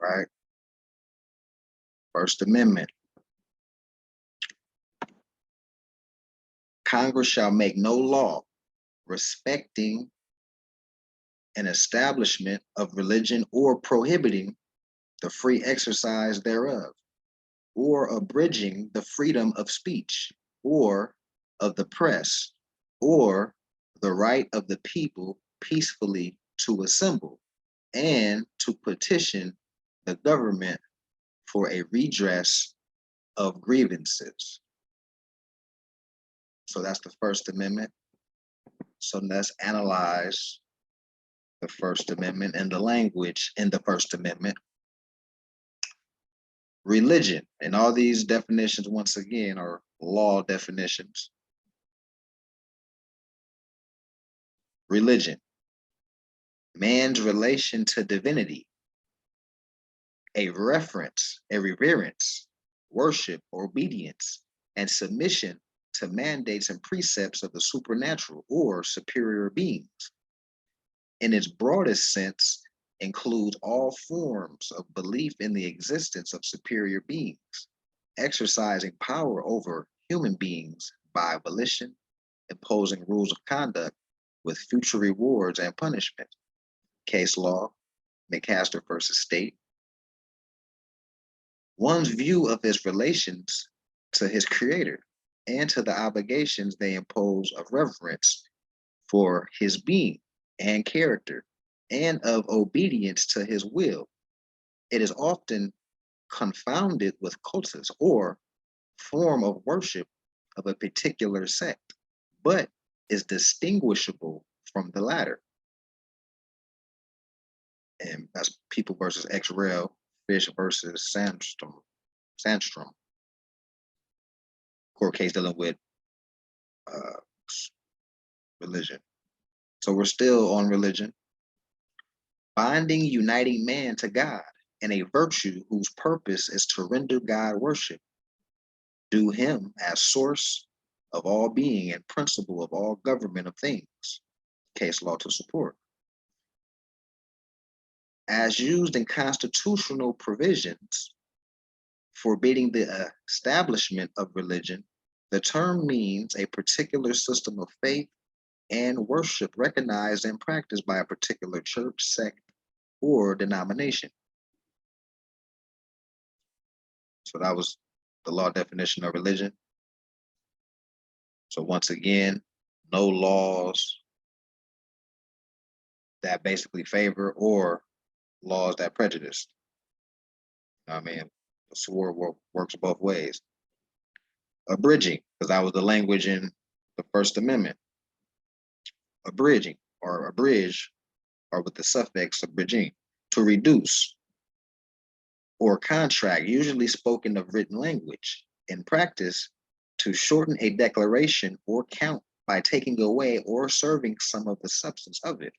right? First Amendment. Congress shall make no law respecting an establishment of religion or prohibiting the free exercise thereof, or abridging the freedom of speech, or of the press, or the right of the people peacefully to assemble and to petition the government for a redress of grievances. So that's the First Amendment. So let's analyze the First Amendment and the language in the First Amendment. Religion, and all these definitions, once again, are law definitions. Religion, man's relation to divinity, a reference, a reverence, worship, obedience, and submission to mandates and precepts of the supernatural or superior beings. In its broadest sense, includes all forms of belief in the existence of superior beings, exercising power over human beings by volition, imposing rules of conduct with future rewards and punishment. Case law, McCaster versus State. One's view of his relations to his creator and to the obligations they impose of reverence for his being and character, and of obedience to his will. It is often confounded with cultus or form of worship of a particular sect, but is distinguishable from the latter. And that's People versus X Rail, Fish versus Sandstrom. Court case dealing with religion. So we're still on religion. Binding, uniting man to God in a virtue whose purpose is to render God worship, due him as source of all being and principle of all government of things. Case law to support. As used in constitutional provisions forbidding the establishment of religion, the term means a particular system of faith and worship recognized and practiced by a particular church, sect, or denomination. So that was the law definition of religion. So once again, no laws that basically favor or laws that prejudice. I mean, the sword works both ways. Abridging, because that was the language in the First Amendment. Abridging or abridge, or with the suffix abridging, to reduce or contract, usually spoken of written language. In practice, to shorten a declaration or count by taking away or serving some of the substance of it.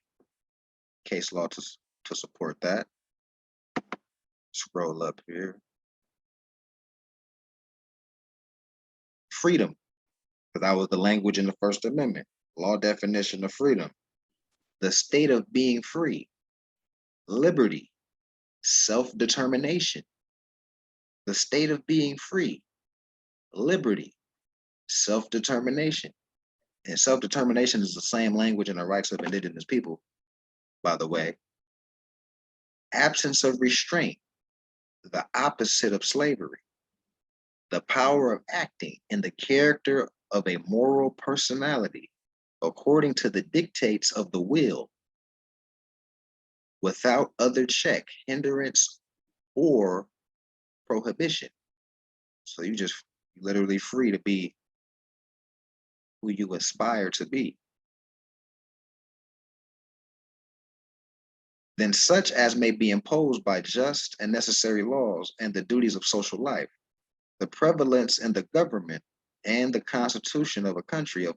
Case law to support that. Scroll up here. Freedom, because that was the language in the First Amendment. Law definition of freedom. The state of being free. Liberty. Self-determination. The state of being free. Liberty. Self-determination. And self-determination is the same language in the rights of indigenous people, by the way. Absence of restraint, the opposite of slavery. The power of acting in the character of a moral personality according to the dictates of the will, without other check, hindrance, or prohibition. So you just literally free to be who you aspire to be. Then such as may be imposed by just and necessary laws and the duties of social life, the prevalence in the government and the constitution of a country of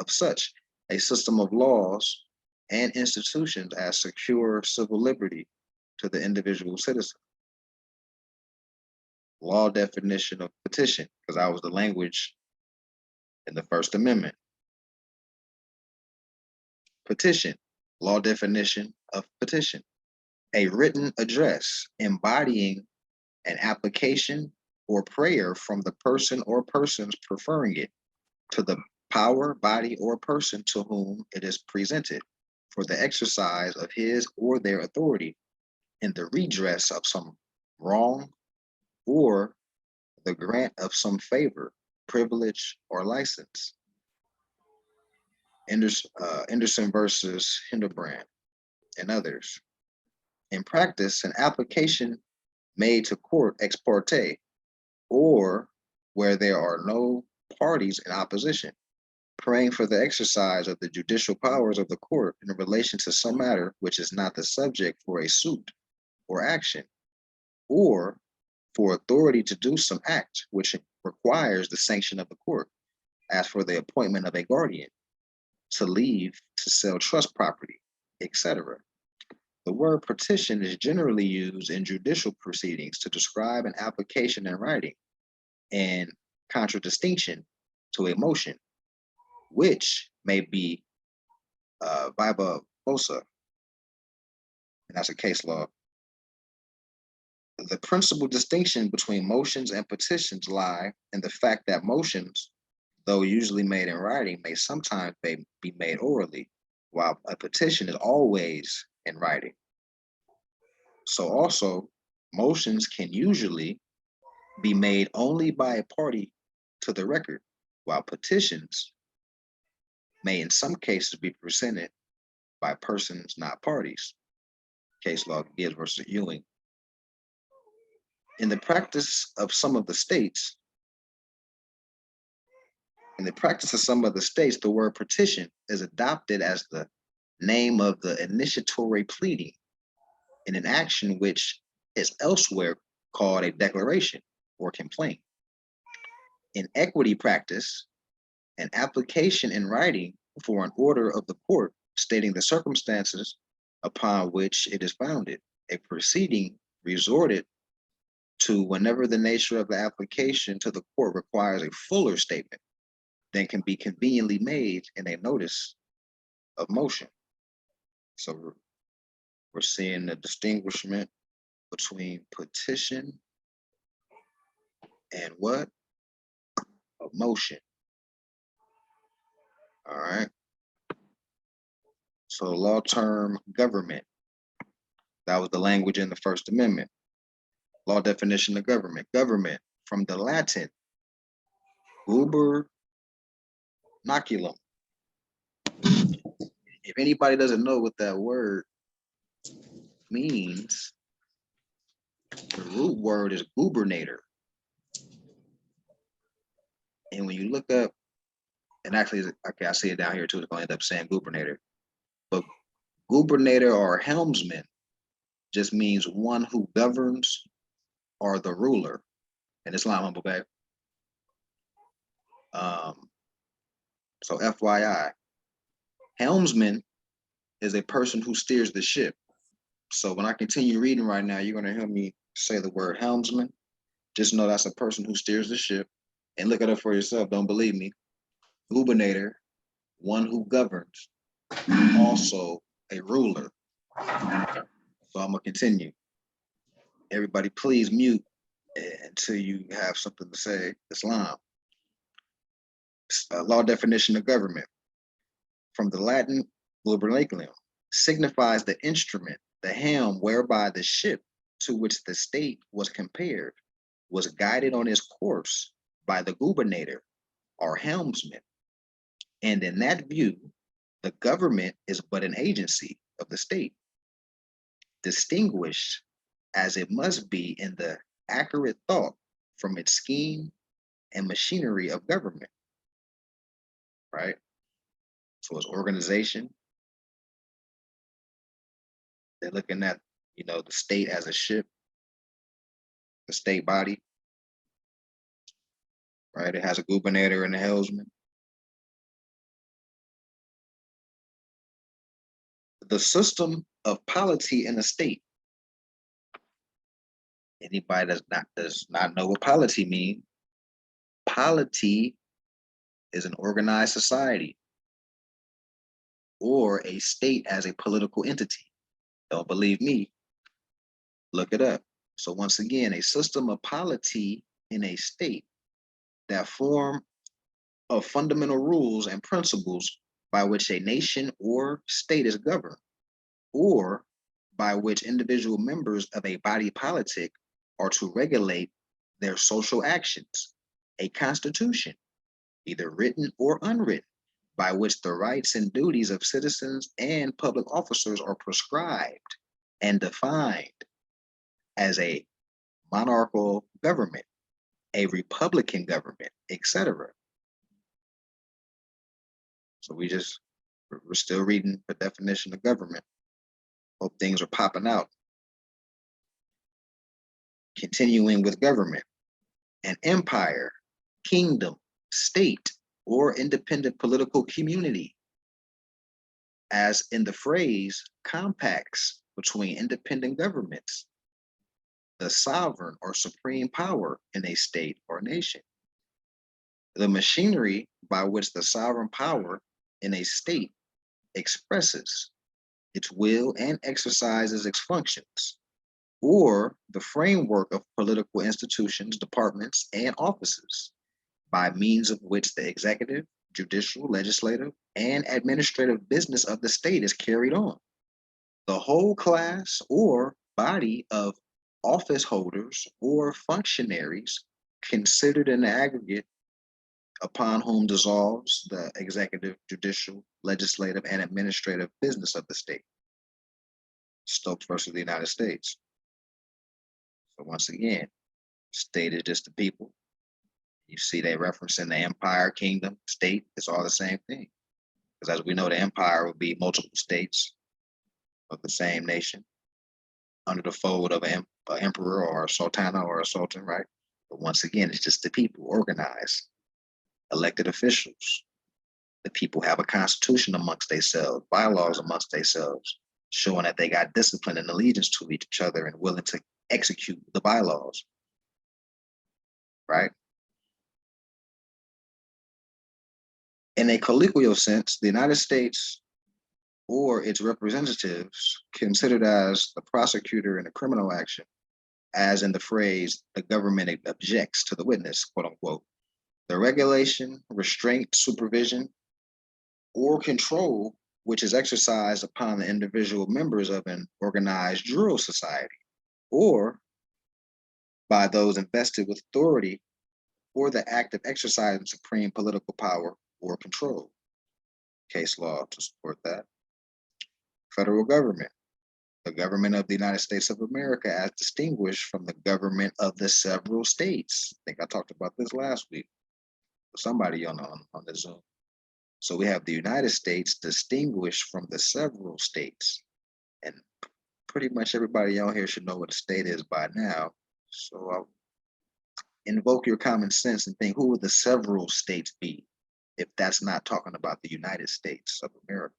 such a system of laws and institutions as secure civil liberty to the individual citizen. Law definition of petition, because that was the language in the First Amendment. Petition, law definition of petition. a written address embodying an application or prayer from the person or persons preferring it to the power, body, or person to whom it is presented for the exercise of his or their authority in the redress of some wrong or the grant of some favor, privilege, or license. Anderson versus Hildebrand and others. In practice, an application made to court ex parte or where there are no parties in opposition, praying for the exercise of the judicial powers of the court in relation to some matter which is not the subject for a suit or action, or for authority to do some act which requires the sanction of the court, as for the appointment of a guardian, to leave to sell trust property, etc. The word petition is generally used in judicial proceedings to describe an application in writing, in contradistinction to a motion, which may be viva voce, and that's a case law. The principal distinction between motions and petitions lie in the fact that motions, though usually made in writing, may sometimes be made orally, while a petition is always in writing. So also, motions can usually be made only by a party to the record, while petitions may in some cases be presented by persons not parties. Case law Gibbs versus Ewing. In the practice of some of the states, the word petition is adopted as the name of the initiatory pleading in an action which is elsewhere called a declaration or complaint. In equity practice, an application in writing for an order of the court stating the circumstances upon which it is founded, a proceeding resorted to whenever the nature of the application to the court requires a fuller statement than can be conveniently made in a notice of motion. So we're seeing the distinguishment between petition and what? A motion. All right. So the law term government, that was the language in the First Amendment. Law definition of government. Government, from the Latin, gubernaculum. If anybody doesn't know what that word means, the root word is gubernator. And when you look up, and actually, okay, I see it down here too, it's going to end up saying gubernator. But gubernator or helmsman just means one who governs or the ruler in Islam, okay? So FYI, helmsman is a person who steers the ship. So when I continue reading right now, you're going to hear me say the word helmsman. Just know that's a person who steers the ship, and look it up for yourself. Don't believe me. Gubernator, one who governs, also a ruler. So I'm gonna continue. Everybody, please mute until you have something to say. Islam. Law definition of government. From the Latin gubernaculum, signifies the instrument, the helm whereby the ship to which the state was compared was guided on its course by the gubernator or helmsman. And in that view, the government is but an agency of the state, distinguished as it must be in the accurate thought from its scheme and machinery of government, right? So it's organization. They're looking at, the state as a ship, the state body, right? It has a gubernator and a helmsman. The system of polity in a state. Anybody does not know what polity means? Polity is an organized society or a state as a political entity. Don't believe me? Look it up. So once again, a system of polity in a state that form of fundamental rules and principles by which a nation or state is governed, or by which individual members of a body politic are to regulate their social actions. A constitution, either written or unwritten, by which the rights and duties of citizens and public officers are prescribed and defined as a monarchical government, a republican government, etc. So we're still reading the definition of government. Hope things are popping out. Continuing with government, an empire, kingdom, state, or independent political community, as in the phrase compacts between independent governments, the sovereign or supreme power in a state or nation. The machinery by which the sovereign power in a state expresses its will and exercises its functions, or the framework of political institutions, departments, and offices by means of which the executive, judicial, legislative, and administrative business of the state is carried on. The whole class or body of office holders or functionaries considered in the aggregate upon whom dissolves the executive, judicial, legislative, and administrative business of the state. Stokes versus the United States. So once again, state is just the people. You see they reference in the empire, kingdom, state, it's all the same thing. Because as we know, the empire would be multiple states of the same nation under the fold of an emperor or a sultana or a sultan, right? But once again, it's just the people organized, elected officials. The people have a constitution amongst themselves, bylaws amongst themselves, showing that they got discipline and allegiance to each other and willing to execute the bylaws, right? In a colloquial sense, the United States or its representatives considered as the prosecutor in a criminal action, as in the phrase, the government objects to the witness, quote unquote. The regulation, restraint, supervision, or control which is exercised upon the individual members of an organized juror society, or by those invested with authority or the act of exercising supreme political power or control. Case law to support that. Federal government, the government of the United States of America as distinguished from the government of the several states. I think I talked about this last week with somebody on the Zoom. So we have the United States distinguished from the several states. And pretty much everybody on here should know what a state is by now. So I'll invoke your common sense and think, who would the several states be if that's not talking about the United States of America?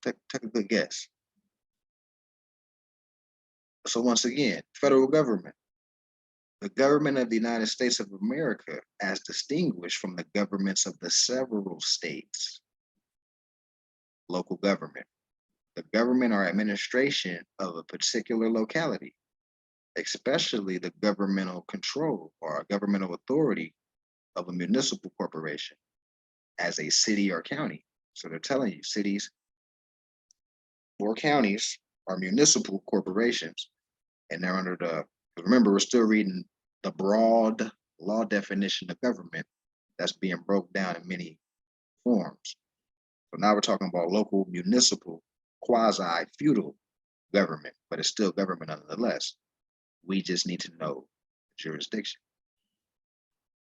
Take a good guess. So once again, federal government, the government of the United States of America as distinguished from the governments of the several states. Local government, the government or administration of a particular locality, especially the governmental control or governmental authority of a municipal corporation as a city or county. So they're telling you cities or counties are municipal corporations, and they're under the, remember, we're still reading the broad law definition of government that's being broke down in many forms. So now we're talking about local, municipal, quasi-feudal government, but it's still government nonetheless. We just need to know the jurisdiction.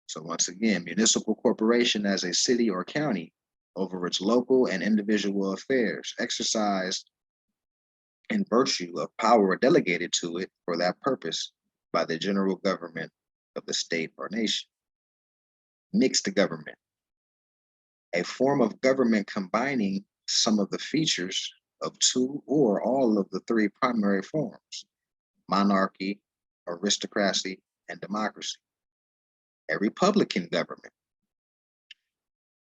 So once again, municipal corporation as a city or county over its local and individual affairs, exercised in virtue of power delegated to it for that purpose by the general government of the state or nation. Mixed government, a form of government combining some of the features of two or all of the three primary forms: monarchy, aristocracy, and democracy. A republican government,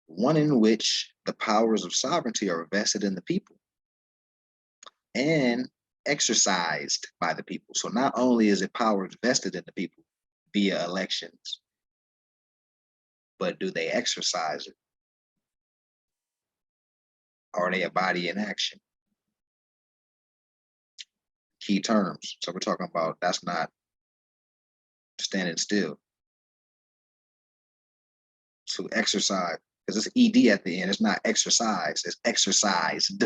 one in which the powers of sovereignty are vested in the people. and exercised by the people. So not only is it power vested in the people via elections, but do they exercise it? Are they a body in action? Key terms. So we're talking about that's not standing still. To exercise, because it's ED at the end, it's not exercise, it's exercised.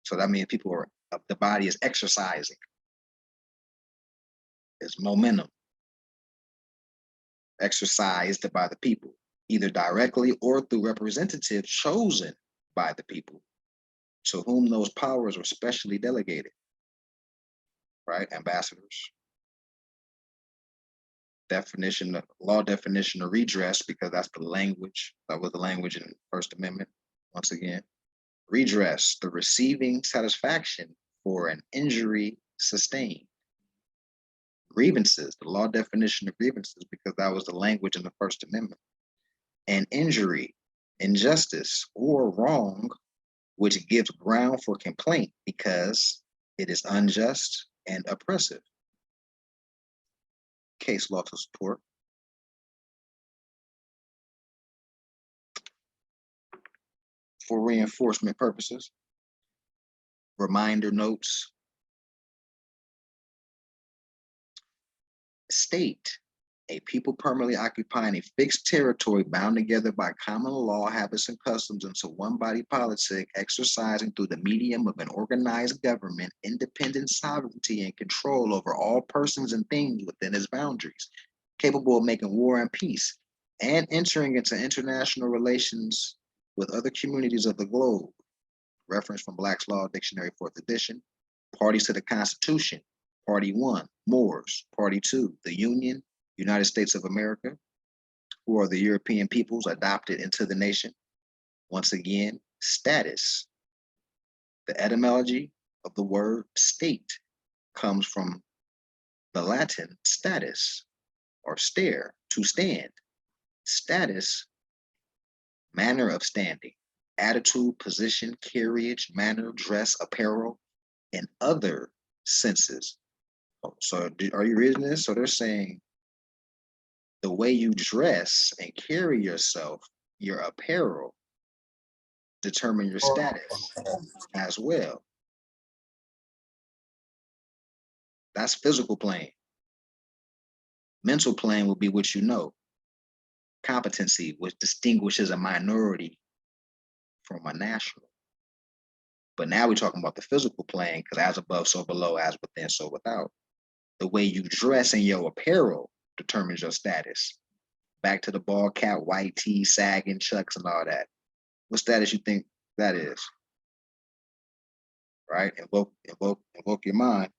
So that means people are, the body is exercising. It's momentum. Exercised by the people, either directly or through representatives chosen by the people, to whom those powers were specially delegated, right? Ambassadors. Definition, law definition of redress, because that's the language, that was the language in the First Amendment, once again. Redress, the receiving satisfaction for an injury sustained. Grievances, the law definition of grievances, because that was the language in the First Amendment. An injury, injustice, or wrong, which gives ground for complaint because it is unjust and oppressive. Case law to support. For reinforcement purposes, reminder notes. State, a people permanently occupying a fixed territory bound together by common law, habits, and customs into one body politic, exercising through the medium of an organized government, independent sovereignty and control over all persons and things within its boundaries, capable of making war and peace, and entering into international relations with other communities of the globe. Reference from Black's Law Dictionary, 4th edition. Parties to the Constitution. Party 1, Moors. Party 2, the Union, United States of America, who are the European peoples adopted into the nation. Once again, status. The etymology of the word state comes from the Latin status, or stare, to stand. Status, manner of standing, attitude, position, carriage, manner, dress, apparel, and other senses. So are you reading this? So they're saying the way you dress and carry yourself, your apparel, determine your status as well. That's physical plane. Mental plane will be what you know. Competency, which distinguishes a minority from a national. But now we're talking about the physical plane, because as above, so below, as within, so without. The way you dress and your apparel determines your status. Back to the ball cap, white tee, sagging, chucks, and all that. What status you think that is? Right? Invoke your mind.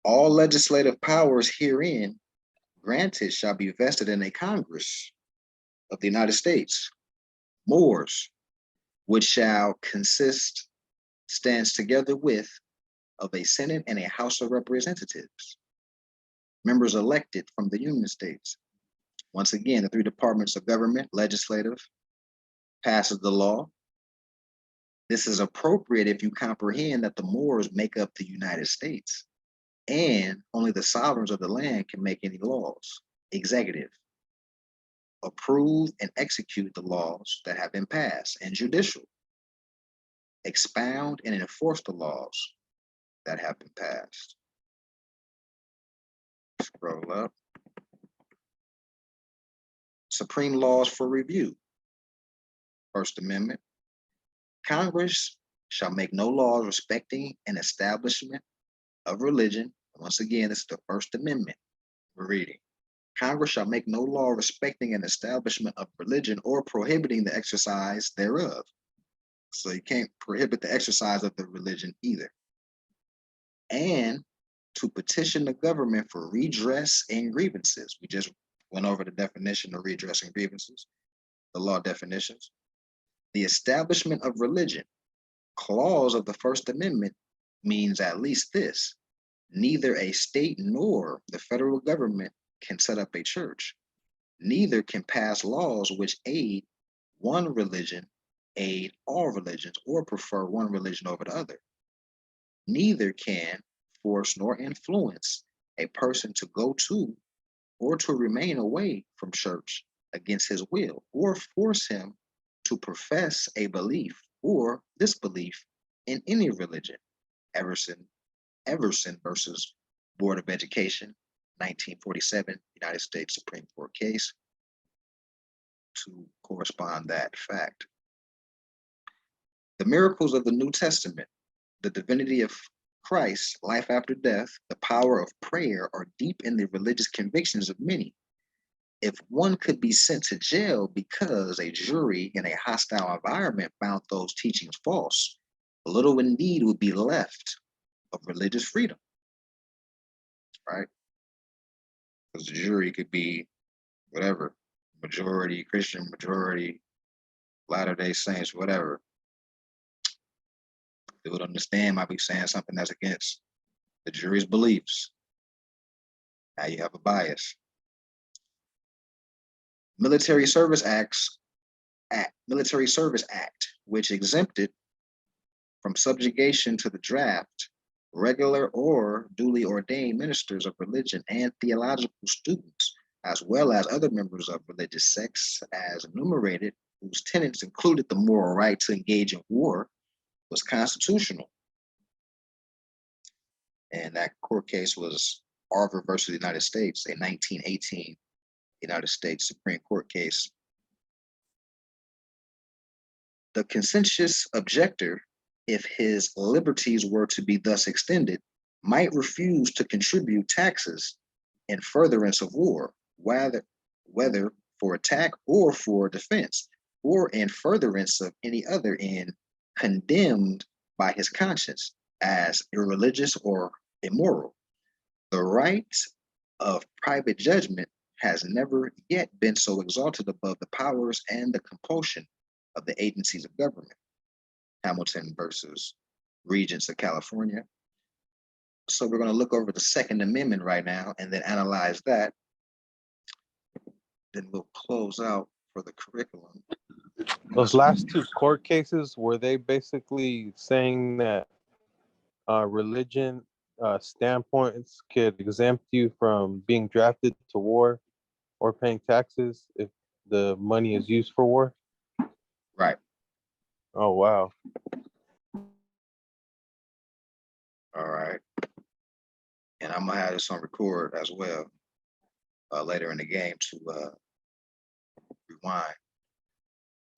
All legislative powers herein granted shall be vested in a Congress of the United States, Moors, which shall consist, stands together with, of a Senate and a House of Representatives, members elected from the Union States. Once again, the 3 departments of government, legislative, passes the law. This is appropriate if you comprehend that the Moors make up the United States, and only the sovereigns of the land can make any laws. Executive, approve and execute the laws that have been passed, and judicial, expound and enforce the laws that have been passed. Scroll up. Supreme laws for review. First Amendment. Congress shall make no laws respecting an establishment of religion. Once again, this is the First Amendment we're reading. Congress shall make no law respecting an establishment of religion or prohibiting the exercise thereof. So you can't prohibit the exercise of the religion either. And to petition the government for redress and grievances. We just went over the definition of redress and grievances, the law definitions. The establishment of religion, clause of the First Amendment, means at least this: neither a state nor the federal government can set up a church. Neither can pass laws which aid one religion aid all religions or prefer one religion over the other. Neither can force nor influence a person to go to or to remain away from church against his will, or force him to profess a belief or disbelief in any religion. Everson, Everson versus Board of Education, 1947, United States Supreme Court case to correspond that fact. The miracles of the New Testament, the divinity of Christ, life after death, the power of prayer are deep in the religious convictions of many. If one could be sent to jail because a jury in a hostile environment found those teachings false, little indeed would be left of religious freedom, right? Because the jury could be whatever, majority Christian, majority Latter-day Saints, whatever. They would understand might be saying something that's against the jury's beliefs. Now you have a bias. Military Service Act, which exempted from subjugation to the draft regular or duly ordained ministers of religion and theological students, as well as other members of religious sects, as enumerated, whose tenets included the moral right to engage in war, was constitutional. And that court case was Arver versus the United States, a 1918 United States Supreme Court case. The conscientious objector, if his liberties were to be thus extended, might refuse to contribute taxes in furtherance of war, whether for attack or for defense, or in furtherance of any other end condemned by his conscience as irreligious or immoral. The right of private judgment has never yet been so exalted above the powers and the compulsion of the agencies of government. Hamilton versus Regents of California. So we're going to look over the Second Amendment right now and then analyze that. Then we'll close out for the curriculum. Those last two court cases, were they basically saying that religion standpoints could exempt you from being drafted to war or paying taxes if the money is used for war? Right. Oh, wow. All right. And I'm going to have this on record as well later in the game to rewind.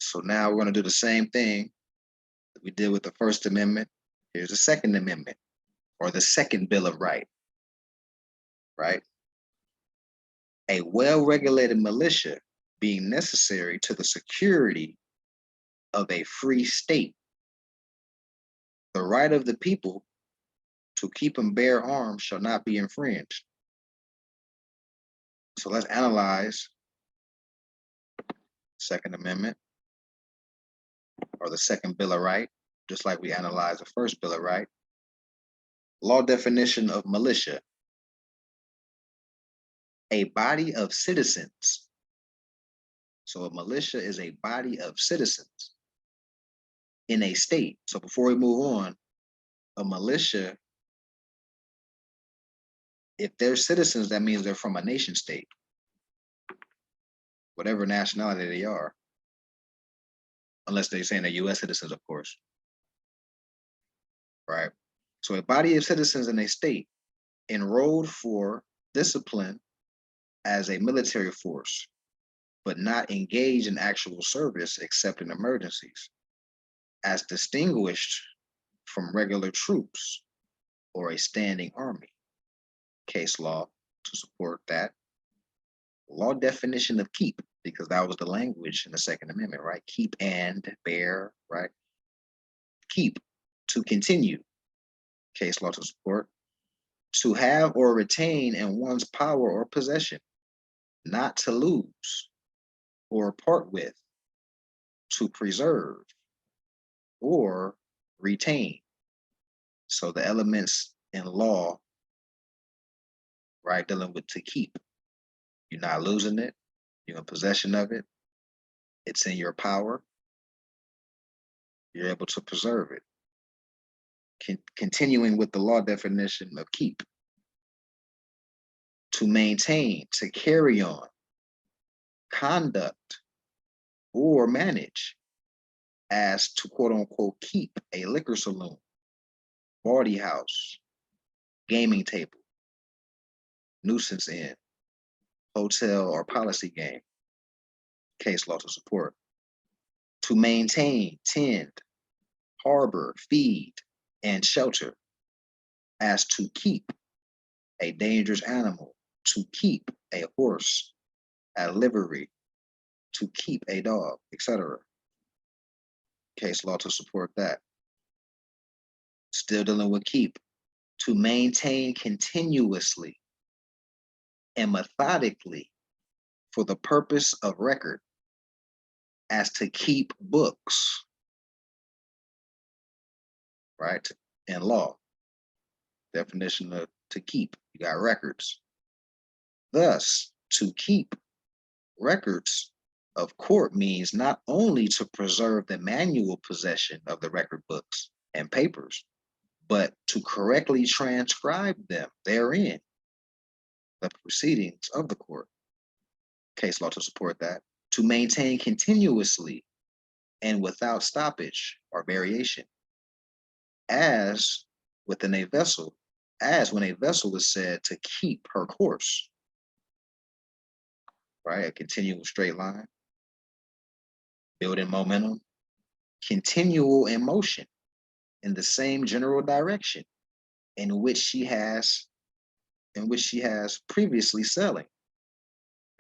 So now we're going to do the same thing that we did with the First Amendment. Here's the Second Amendment, or the Second Bill of Rights, right? A well-regulated militia being necessary to the security of a free state. The right of the people to keep and bear arms shall not be infringed. So let's analyze Second Amendment, or the Second Bill of Rights, just like we analyzed the First Bill of Rights. Law definition of militia: a body of citizens. So a militia is a body of citizens in a state. So before we move on, a militia, if they're citizens, that means they're from a nation state, whatever nationality they are, unless they're saying they're US citizens, of course, right? So a body of citizens in a state enrolled for discipline as a military force, but not engaged in actual service except in emergencies, as distinguished from regular troops or a standing army. Case law to support that. Law definition of keep, because that was the language in the Second Amendment, right? Keep and bear, right? Keep, to continue. Case law to support. To have or retain in one's power or possession, not to lose or part with, to preserve or retain. So the elements in law, right, dealing with to keep. You're not losing it, you're in possession of it, it's in your power, You're able to preserve it. Continuing with the law definition of keep, to maintain, to carry on, conduct, or manage, as to quote unquote keep a liquor saloon, party house, gaming table, nuisance inn, hotel or policy game, case law to support. To maintain, tend, harbor, feed, and shelter, as to keep a dangerous animal, to keep a horse at livery, to keep a dog, etc. Case law to support that. Still dealing with keep. To maintain continuously and methodically for the purpose of record, as to keep books, right? In law, definition of to keep, you got records. Thus, to keep records of court means not only to preserve the manual possession of the record books and papers, but to correctly transcribe them therein, the proceedings of the court. Case law to support that. To maintain continuously and without stoppage or variation, as within a vessel, as when a vessel is said to keep her course, right? A continual straight line, building momentum, continual in motion in the same general direction in which she has previously sailing.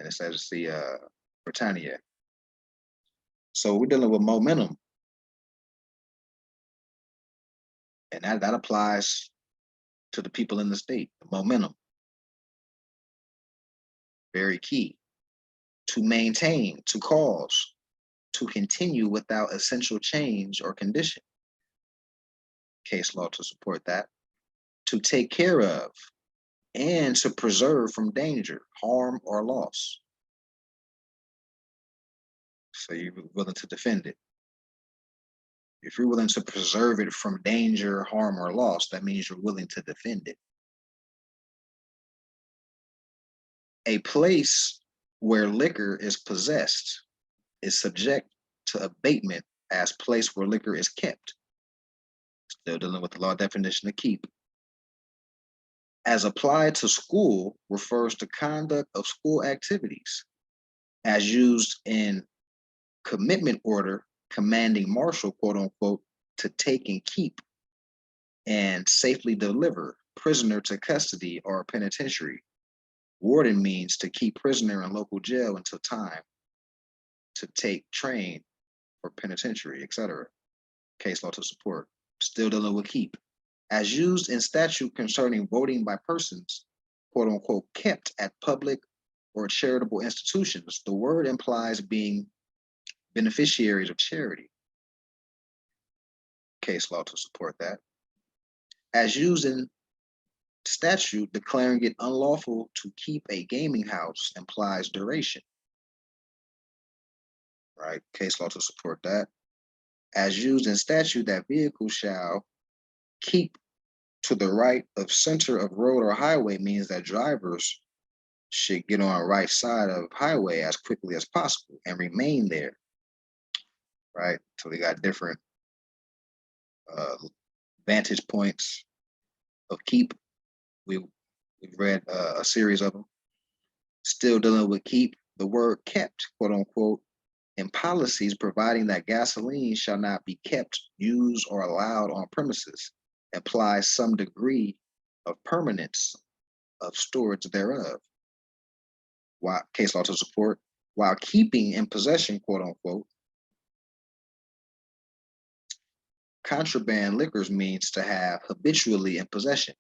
And it says the Britannia. So we're dealing with momentum. And that applies to the people in the state, the momentum. Very key. To maintain, to cause, to continue without essential change or condition. Case law to support that. To take care of and to preserve from danger, harm, or loss. So you're willing to defend it. If you're willing to preserve it from danger, harm, or loss, that means you're willing to defend it. A place where liquor is possessed is subject to abatement as place where liquor is kept. Still dealing with the law definition of keep. As applied to school refers to conduct of school activities. As used in commitment order, commanding marshal, quote unquote, to take and keep and safely deliver prisoner to custody or penitentiary. Warden means to keep prisoner in local jail until time to take train for penitentiary, etc. Case law to support. Still dealing with keep. As used in statute concerning voting by persons, quote unquote, kept at public or charitable institutions, the word implies being beneficiaries of charity. Case law to support that. As used in statute declaring it unlawful to keep a gaming house implies duration. Right? Case law to support that. As used in statute, that vehicle shall keep to the right of center of road or highway means that drivers should get on the right side of highway as quickly as possible and remain there. Right? So they got different vantage points of keep. We've read a series of them. Still dealing with keep, the word kept, quote unquote, in policies providing that gasoline shall not be kept, used, or allowed on premises implies some degree of permanence of storage thereof. While case law to support, while keeping in possession, quote unquote, contraband liquors means to have habitually in possession.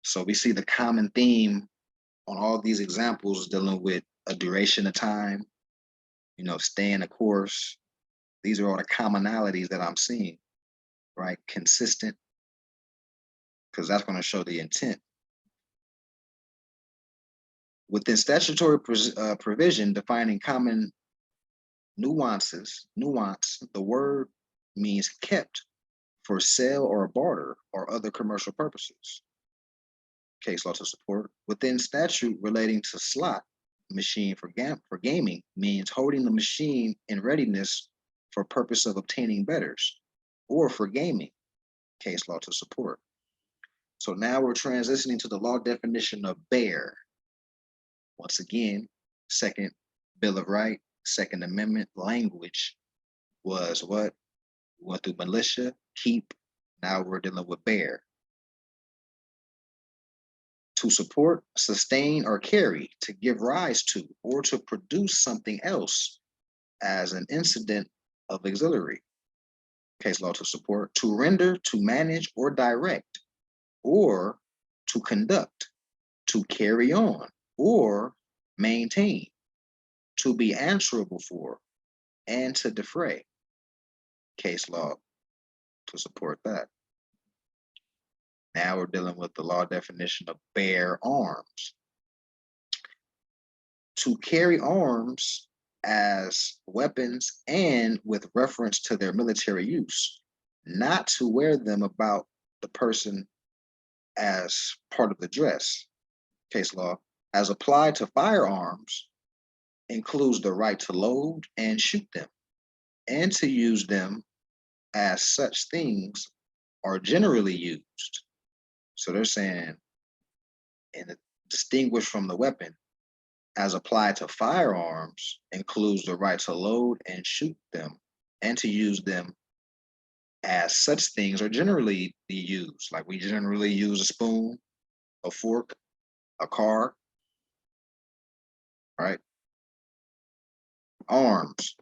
So we see the common theme on all these examples dealing with a duration of time, staying the course. These are all the commonalities that I'm seeing, right? Consistent, because that's going to show the intent. Within statutory provision defining common nuance, the word means kept for sale or barter or other commercial purposes. Case law to support. Within statute relating to slot machine for gaming means holding the machine in readiness for purpose of obtaining betters or for gaming. Case law to support. So now we're transitioning to the law definition of bear. Once again, second Bill of Rights, Second Amendment language was what? We went through militia, keep, now we're dealing with bear. To support, sustain, or carry, to give rise to, or to produce something else as an incident of auxiliary. Case law to support, to render, to manage, or direct, or to conduct, to carry on, or maintain, to be answerable for, and to defray. Case law to support that. Now we're dealing with the law definition of bear arms. To carry arms as weapons and with reference to their military use, not to wear them about the person as part of the dress. Case law, as applied to firearms, includes the right to load and shoot them, and to use them as such things are generally used. So they're saying, and distinguished from the weapon, as applied to firearms, includes the right to load and shoot them, and to use them as such things are generally used. Like we generally use a spoon, a fork, a car, right? Arms,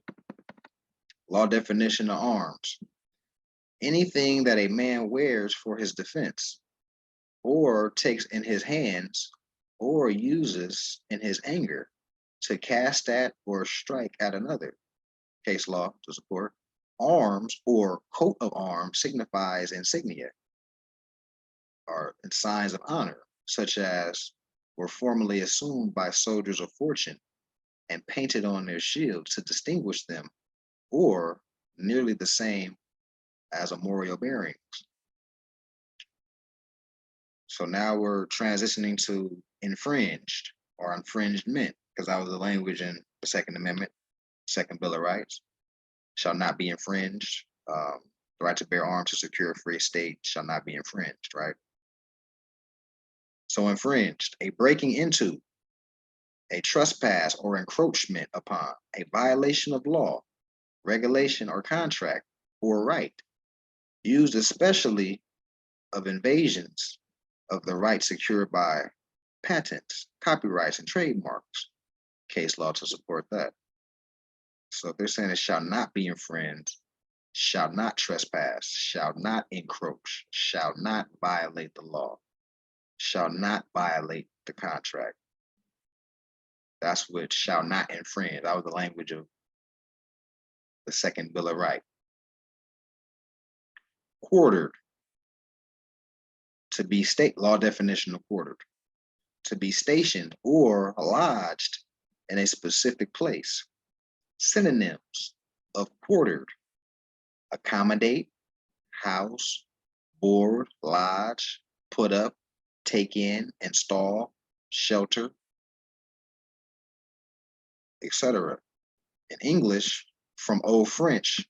law definition of arms. Anything that a man wears for his defense, or takes in his hands, or uses in his anger to cast at or strike at another. Case law to support. Arms or coat of arms signifies insignia or signs of honor, such as were formerly assumed by soldiers of fortune and painted on their shields to distinguish them, or nearly the same as memorial bearings. So now we're transitioning to infringed or infringement, because that was the language in the Second Amendment, Second Bill of Rights. Shall not be infringed. The right to bear arms to secure a free state shall not be infringed, right? So infringed, a breaking into, a trespass or encroachment upon, a violation of law, regulation, or contract, or right, used especially of invasions of the rights secured by patents, copyrights, and trademarks. Case law to support that. So if they're saying it shall not be infringed, shall not trespass, shall not encroach, shall not violate the law, shall not violate the contract. That's what shall not infringe. That was the language of the Second Bill of Rights. Quartered, to be state law definition of quartered, to be stationed or lodged in a specific place. Synonyms of quartered: accommodate, house, board, lodge, put up, take in, install, shelter, etc. In English, from Old French,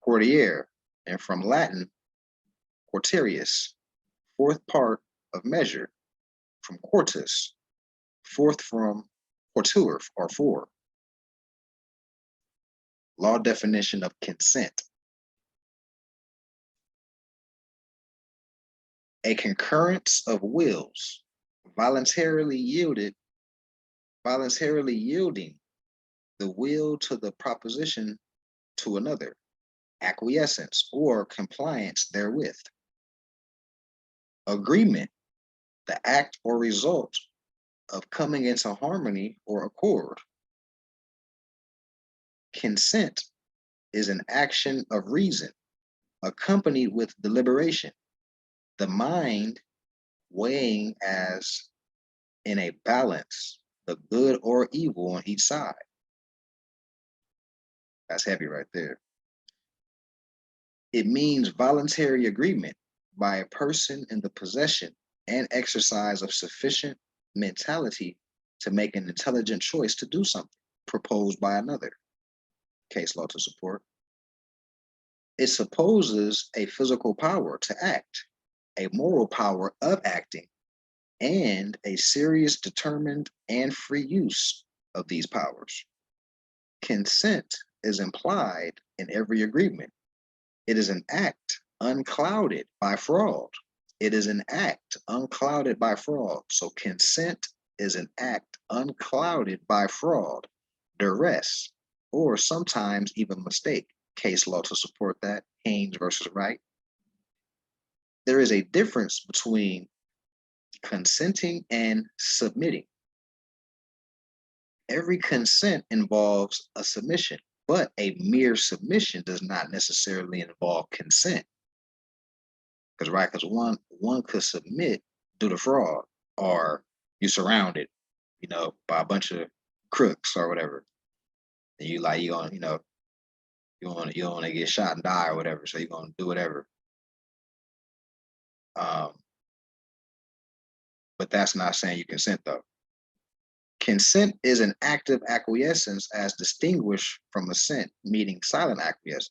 courtier, and from Latin, quarterius, fourth part of measure, from quartus, fourth from quartur or four. Law definition of consent: a concurrence of wills, voluntarily yielding the will to the proposition to another, acquiescence or compliance therewith. Agreement, the act or result of coming into harmony or accord. Consent is an action of reason, accompanied with deliberation, the mind weighing as in a balance the good or evil on each side. That's heavy right there. It means voluntary agreement by a person in the possession and exercise of sufficient mentality to make an intelligent choice to do something proposed by another. Case law to support. It supposes a physical power to act, a moral power of acting, and a serious, determined, and free use of these powers. Consent is implied in every agreement. It is an act unclouded by fraud. It is an act unclouded by fraud. So consent is an act unclouded by fraud, duress, or sometimes even mistake. Case law to support that, Haynes versus Wright. There is a difference between consenting and submitting. Every consent involves a submission, but a mere submission does not necessarily involve consent. Because one could submit due to fraud, or you surrounded, by a bunch of crooks or whatever. And you like you want to get shot and die or whatever, so you're gonna do whatever. But that's not saying you consent though. Consent is an active acquiescence as distinguished from assent, meaning silent acquiescence.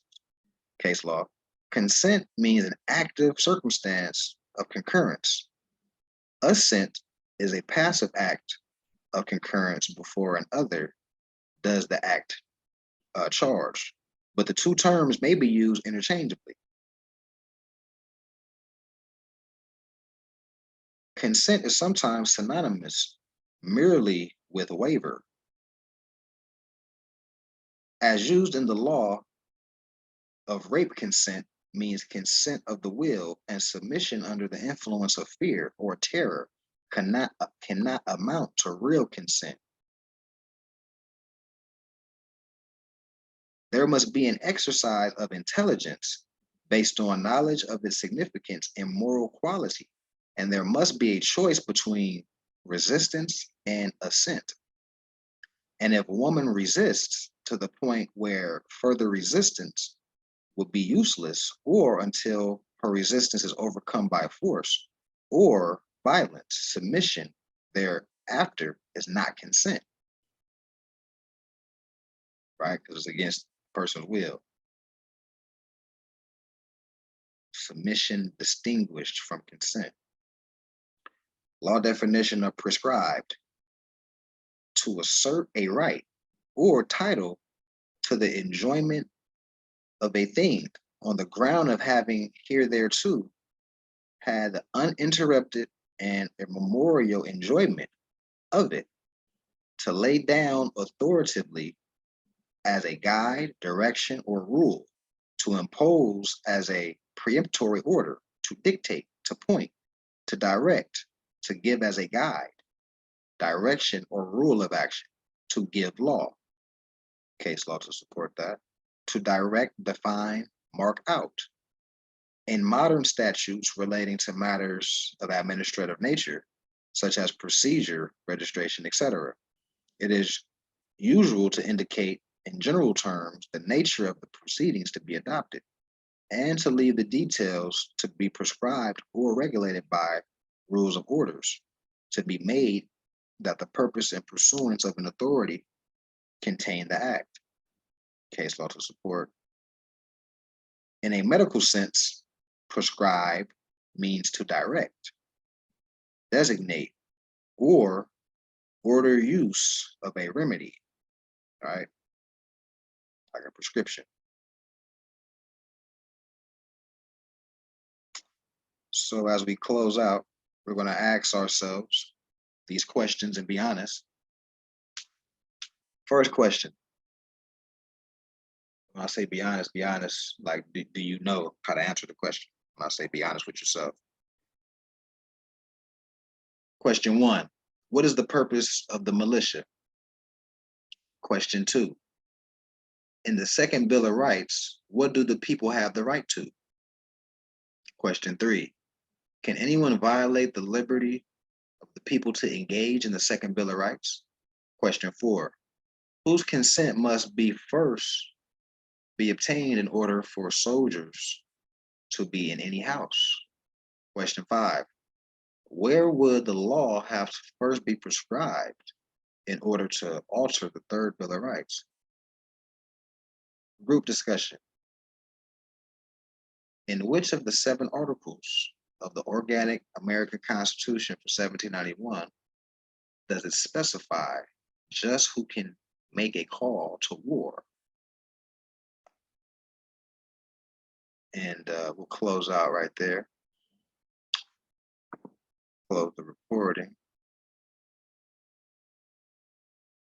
Case law. Consent means an active circumstance of concurrence. Assent is a passive act of concurrence before an other does the act charged, but the two terms may be used interchangeably. Consent is sometimes synonymous merely with waiver. As used in the law of rape, consent means consent of the will, and submission under the influence of fear or terror cannot amount to real consent. There must be an exercise of intelligence based on knowledge of its significance and moral quality, and there must be a choice between resistance and assent. And if a woman resists to the point where further resistance would be useless, or until her resistance is overcome by force or violence, submission thereafter is not consent, right? Because it's against the person's will. Submission distinguished from consent. Law definition of prescribed: to assert a right or title to the enjoyment of a thing on the ground of having hitherto had the uninterrupted and immemorial enjoyment of it, to lay down authoritatively as a guide, direction, or rule, to impose as a peremptory order, to dictate, to point, to direct, to give as a guide, direction, or rule of action, to give law. Case law to support that. To direct, define, mark out. In modern statutes relating to matters of administrative nature, such as procedure, registration, etc., it is usual to indicate in general terms the nature of the proceedings to be adopted, and to leave the details to be prescribed or regulated by rules of orders to be made that the purpose and pursuance of an authority contain the act. Case law to support. In a medical sense, prescribe means to direct, designate, or order use of a remedy, right? Like a prescription. So as we close out, we're going to ask ourselves these questions and be honest. First question. When I say be honest, like, do you know how to answer the question? When I say be honest with yourself. Question 1, what is the purpose of the militia? Question 2, in the second Bill of Rights, what do the people have the right to? Question 3, can anyone violate the liberty of the people to engage in the second Bill of Rights? Question 4, whose consent must be first be obtained in order for soldiers to be in any house? Question 5. Where would the law have to first be prescribed in order to alter the Third Bill of Rights? Group discussion. In which of the 7 articles of the Organic American Constitution for 1791 does it specify just who can make a call to war? And we'll close out right there. Close the recording.